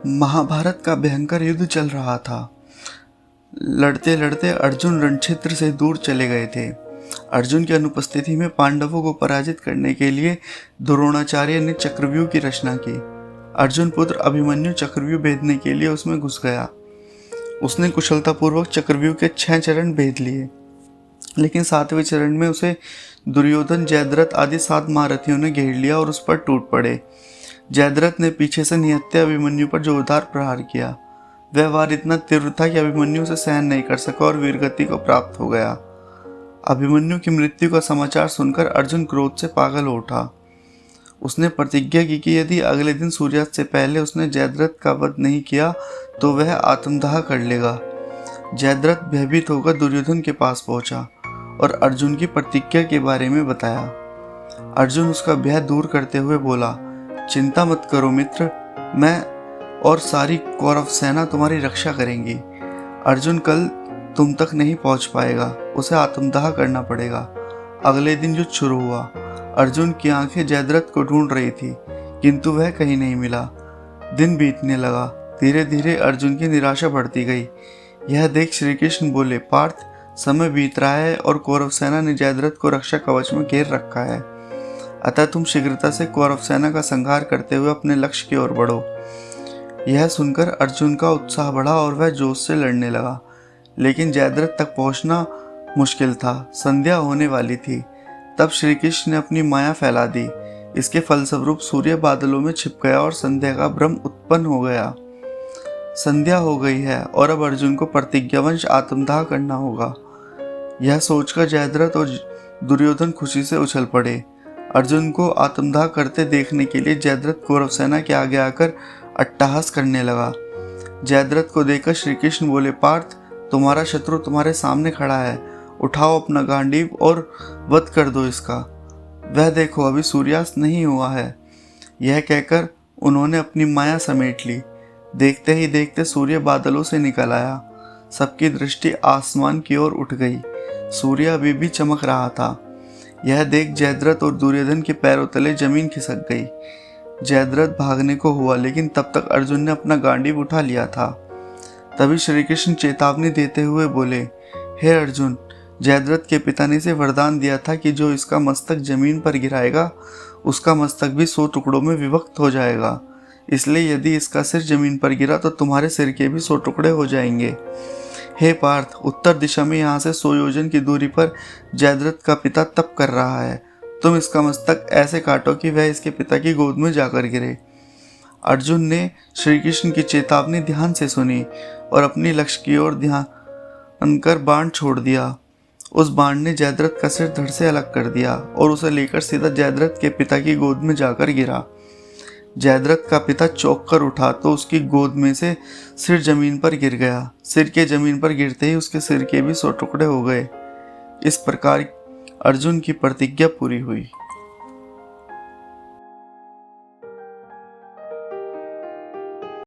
महाभारत का भयंकर युद्ध चल रहा था। लड़ते लड़ते अर्जुन रणक्षेत्र से दूर चले गए थे। अर्जुन की अनुपस्थिति में पांडवों को पराजित करने के लिए द्रोणाचार्य ने चक्रव्यूह की रचना की। अर्जुन पुत्र अभिमन्यु चक्रव्यूह भेदने के लिए उसमें घुस गया। उसने कुशलतापूर्वक चक्रव्यूह के 6 चरण भेद लिए, लेकिन 7वें चरण में उसे दुर्योधन, जयद्रथ आदि 7 महारथियों ने घेर लिया और उस पर टूट पड़े। जयद्रथ ने पीछे से निहत्थे अभिमन्यु पर जोरदार प्रहार किया। वह वार इतना तीव्र था कि अभिमन्यु उसे सहन नहीं कर सका और वीरगति को प्राप्त हो गया। अभिमन्यु की मृत्यु का समाचार सुनकर अर्जुन क्रोध से पागल हो उठा। उसने प्रतिज्ञा की कि यदि अगले दिन सूर्यास्त से पहले उसने जयद्रथ का वध नहीं किया तो वह आत्मदाह कर लेगा। जयद्रथ भयभीत होकर दुर्योधन के पास पहुंचा और अर्जुन की प्रतिज्ञा के बारे में बताया। अर्जुन उसका भय दूर करते हुए बोला, चिंता मत करो मित्र, मैं और सारी कौरव सेना तुम्हारी रक्षा करेंगी। अर्जुन कल तुम तक नहीं पहुंच पाएगा, उसे आत्मदाह करना पड़ेगा। अगले दिन युद्ध शुरू हुआ। अर्जुन की आंखें जयद्रथ को ढूंढ रही थी, किंतु वह कहीं नहीं मिला। दिन बीतने लगा। धीरे धीरे अर्जुन की निराशा बढ़ती गई। यह देख श्री कृष्ण बोले, पार्थ, समय बीत रहा है और कौरव सेना ने जयद्रथ को रक्षा कवच में घेर रखा है। अतः तुम शीघ्रता से कौरव सेना का संहार करते हुए अपने लक्ष्य की ओर बढ़ो। यह सुनकर अर्जुन का उत्साह बढ़ा और वह जोश से लड़ने लगा, लेकिन जयद्रथ तक पहुंचना मुश्किल था। संध्या होने वाली थी। तब श्री कृष्ण ने अपनी माया फैला दी। इसके फलस्वरूप सूर्य बादलों में छिप गया और संध्या का भ्रम उत्पन्न हो गया। संध्या हो गई है और अब अर्जुन को प्रतिज्ञावश आत्मदाह करना होगा। यह सोचकर जयद्रथ और दुर्योधन खुशी से उछल पड़े। अर्जुन को आत्मदाह करते देखने के लिए जयद्रथ कौरव सेना के आगे आकर अट्टहास करने लगा। जयद्रथ को देखकर श्री कृष्ण बोले, पार्थ, तुम्हारा शत्रु तुम्हारे सामने खड़ा है। उठाओ अपना गांडीव और वध कर दो इसका। वह देखो, अभी सूर्यास्त नहीं हुआ है। यह कहकर उन्होंने अपनी माया समेट ली। देखते ही देखते सूर्य बादलों से निकल आया। सबकी दृष्टि आसमान की ओर उठ गई। सूर्य अभी भी चमक रहा था। यह देख जयद्रथ और दुर्योधन के पैरों तले जमीन खिसक गई। जयद्रथ भागने को हुआ, लेकिन तब तक अर्जुन ने अपना गांडीव उठा लिया था। तभी श्री कृष्ण चेतावनी देते हुए बोले, हे अर्जुन, जयद्रथ के पिता ने इसे वरदान दिया था कि जो इसका मस्तक जमीन पर गिराएगा उसका मस्तक भी 100 टुकड़ों में विभक्त हो जाएगा। इसलिए यदि इसका सिर जमीन पर गिरा तो तुम्हारे सिर के भी 100 टुकड़े हो जाएंगे। हे पार्थ, उत्तर दिशा में यहाँ से 100 योजन की दूरी पर जयद्रथ का पिता तप कर रहा है। तुम इसका मस्तक ऐसे काटो कि वह इसके पिता की गोद में जाकर गिरे। अर्जुन ने श्री कृष्ण की चेतावनी ध्यान से सुनी और अपनी लक्ष्य की ओर ध्यान कर बाण छोड़ दिया। उस बाण ने जयद्रथ का सिर धड़ से अलग कर दिया और उसे लेकर सीधा जयद्रथ के पिता की गोद में जाकर गिरा। जयद्रथ का पिता चौंक कर उठा तो उसकी गोद में से सिर जमीन पर गिर गया। सिर के जमीन पर गिरते ही उसके सिर के भी 100 टुकड़े हो गए। इस प्रकार अर्जुन की प्रतिज्ञा पूरी हुई।